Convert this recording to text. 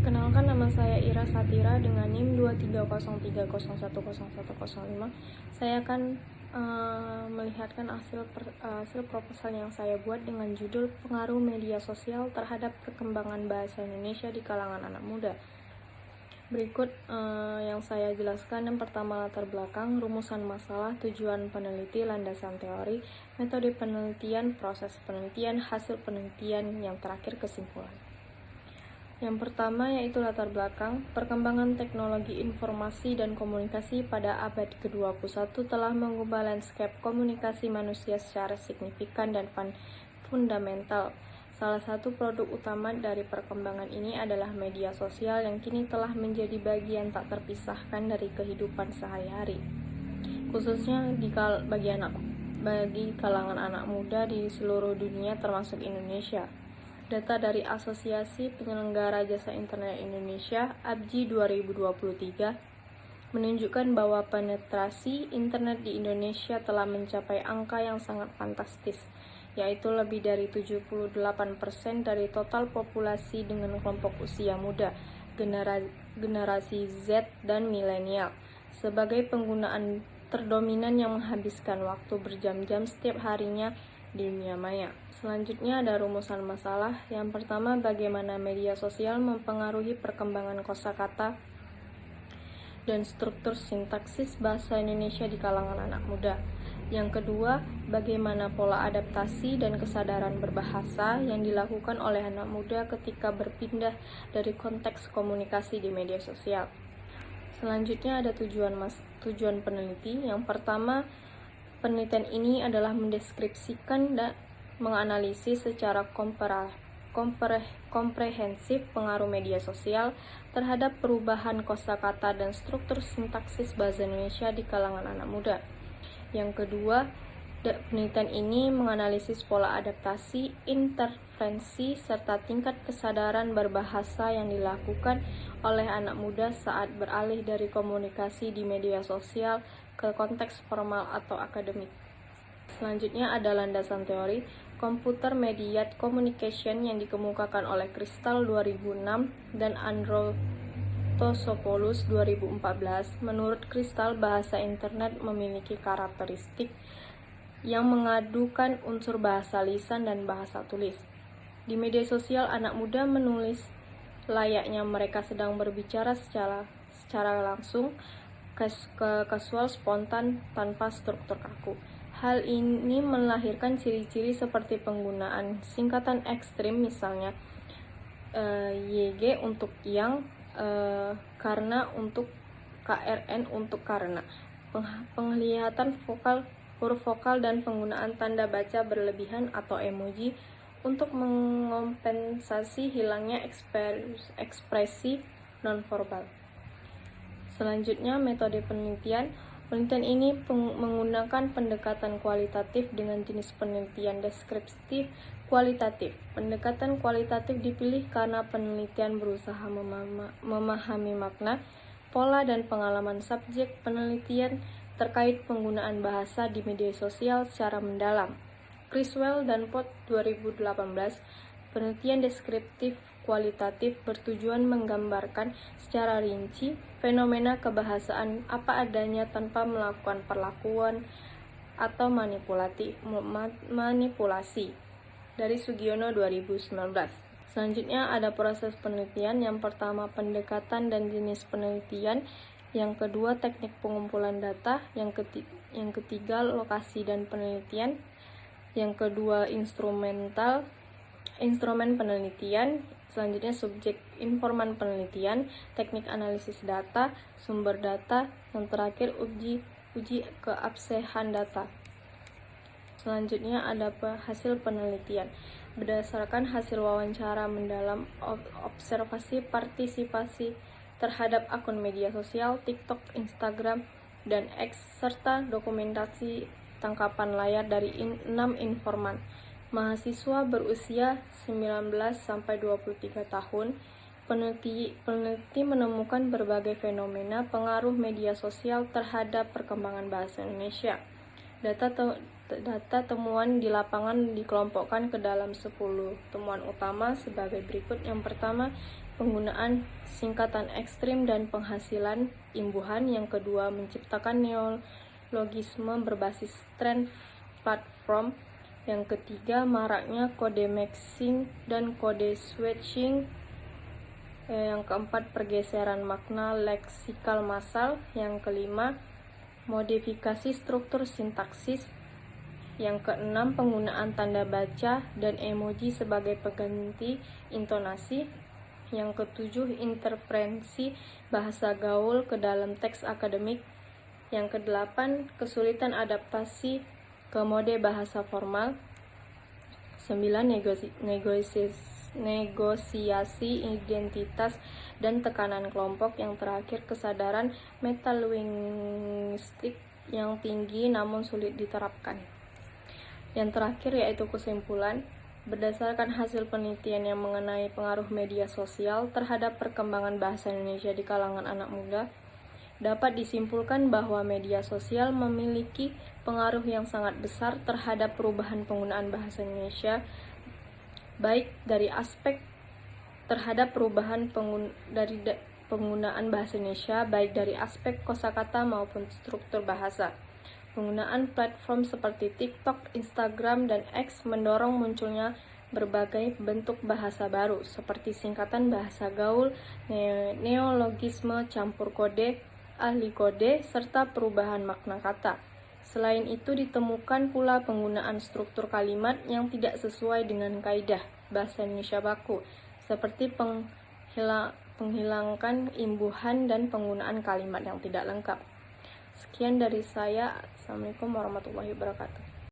Perkenalkan, nama saya Ira Satira dengan NIM 23030101105. Saya akan melihatkan hasil proposal yang saya buat dengan judul Pengaruh Media Sosial Terhadap Perkembangan Bahasa Indonesia di Kalangan Anak Muda. Berikut yang saya jelaskan. Yang pertama, latar belakang, rumusan masalah, tujuan peneliti, landasan teori, metode penelitian, proses penelitian, hasil penelitian, yang terakhir kesimpulan. Yang pertama yaitu latar belakang. Perkembangan teknologi informasi dan komunikasi pada abad ke-21 telah mengubah landscape komunikasi manusia secara signifikan dan fundamental. Salah satu produk utama dari perkembangan ini adalah media sosial yang kini telah menjadi bagian tak terpisahkan dari kehidupan sehari-hari, khususnya bagi kalangan anak muda di seluruh dunia termasuk Indonesia. Data dari Asosiasi Penyelenggara Jasa Internet Indonesia (APJI) 2023 menunjukkan bahwa penetrasi internet di Indonesia telah mencapai angka yang sangat fantastis, yaitu lebih dari 78% dari total populasi dengan kelompok usia muda, generasi Z dan milenial, sebagai penggunaan terdominan yang menghabiskan waktu berjam-jam setiap harinya di dunia maya. Selanjutnya ada rumusan masalah. Yang pertama, bagaimana media sosial mempengaruhi perkembangan kosakata dan struktur sintaksis bahasa Indonesia di kalangan anak muda. Yang kedua, bagaimana pola adaptasi dan kesadaran berbahasa yang dilakukan oleh anak muda ketika berpindah dari konteks komunikasi di media sosial. Selanjutnya ada tujuan peneliti. Yang pertama, penelitian ini adalah mendeskripsikan dan menganalisis secara komprehensif pengaruh media sosial terhadap perubahan kosakata dan struktur sintaksis bahasa Indonesia di kalangan anak muda. Yang kedua, penelitian ini menganalisis pola adaptasi, interferensi, serta tingkat kesadaran berbahasa yang dilakukan oleh anak muda saat beralih dari komunikasi di media sosial ke konteks formal atau akademik. Selanjutnya ada landasan teori, Computer Mediated Communication, yang dikemukakan oleh Crystal 2006 dan Androutosopoulos 2014. Menurut Crystal, bahasa internet memiliki karakteristik yang mengadukan unsur bahasa lisan dan bahasa tulis. Di media sosial, anak muda menulis layaknya mereka sedang berbicara secara langsung, kasual, spontan, tanpa struktur kaku. Hal ini melahirkan ciri-ciri seperti penggunaan singkatan ekstrim, misalnya YG untuk yang, karena untuk KRN untuk karena, penglihatan huruf vokal dan penggunaan tanda baca berlebihan atau emoji untuk mengompensasi hilangnya ekspresi nonverbal. Selanjutnya, metode penelitian. Penelitian ini menggunakan pendekatan kualitatif dengan jenis penelitian deskriptif kualitatif. Pendekatan kualitatif dipilih karena penelitian berusaha memahami makna, pola, dan pengalaman subjek penelitian terkait penggunaan bahasa di media sosial secara mendalam. Criswell dan Pot 2018. Penelitian deskriptif kualitatif bertujuan menggambarkan secara rinci fenomena kebahasaan apa adanya tanpa melakukan perlakuan atau manipulasi. Dari Sugiono 2019. Selanjutnya ada proses penelitian. Yang pertama, pendekatan dan jenis penelitian. Yang kedua, teknik pengumpulan data. Yang ketiga, lokasi dan penelitian. Yang kedua, instrumen penelitian. Selanjutnya, subjek informan penelitian, teknik analisis data, sumber data. Yang terakhir, uji keabsahan data. Selanjutnya ada hasil penelitian. Berdasarkan hasil wawancara mendalam, observasi partisipasi terhadap akun media sosial, TikTok, Instagram, dan X, serta dokumentasi tangkapan layar dari 6 informan, mahasiswa berusia 19-23 tahun. Peneliti menemukan berbagai fenomena pengaruh media sosial terhadap perkembangan bahasa Indonesia. Data temuan di lapangan dikelompokkan ke dalam 10 temuan utama sebagai berikut. Yang pertama, penggunaan singkatan ekstrim dan penghasilan imbuhan. Yang kedua, menciptakan neologisme berbasis tren platform. Yang ketiga, maraknya kode mixing dan kode switching. Yang keempat, pergeseran makna leksikal massal. Yang kelima, modifikasi struktur sintaksis. Yang keenam, penggunaan tanda baca dan emoji sebagai pengganti intonasi. Yang ketujuh, interferensi bahasa gaul ke dalam teks akademik. Yang kedelapan, kesulitan adaptasi ke mode bahasa formal. 9, negosiasi identitas dan tekanan kelompok. Yang terakhir, kesadaran metalinguistik yang tinggi namun sulit diterapkan. Yang terakhir yaitu kesimpulan. Berdasarkan hasil penelitian yang mengenai pengaruh media sosial terhadap perkembangan bahasa Indonesia di kalangan anak muda, dapat disimpulkan bahwa media sosial memiliki pengaruh yang sangat besar terhadap perubahan penggunaan bahasa Indonesia, baik dari aspek terhadap perubahan penggunaan bahasa Indonesia, baik dari aspek kosakata maupun struktur bahasa. Penggunaan platform seperti TikTok, Instagram, dan X mendorong munculnya berbagai bentuk bahasa baru seperti singkatan bahasa gaul, neologisme, campur kode, ahli kode, serta perubahan makna kata. Selain itu, ditemukan pula penggunaan struktur kalimat yang tidak sesuai dengan kaidah bahasa Indonesia baku, seperti penghilangkan imbuhan dan penggunaan kalimat yang tidak lengkap. Sekian dari saya. Assalamualaikum warahmatullahi wabarakatuh.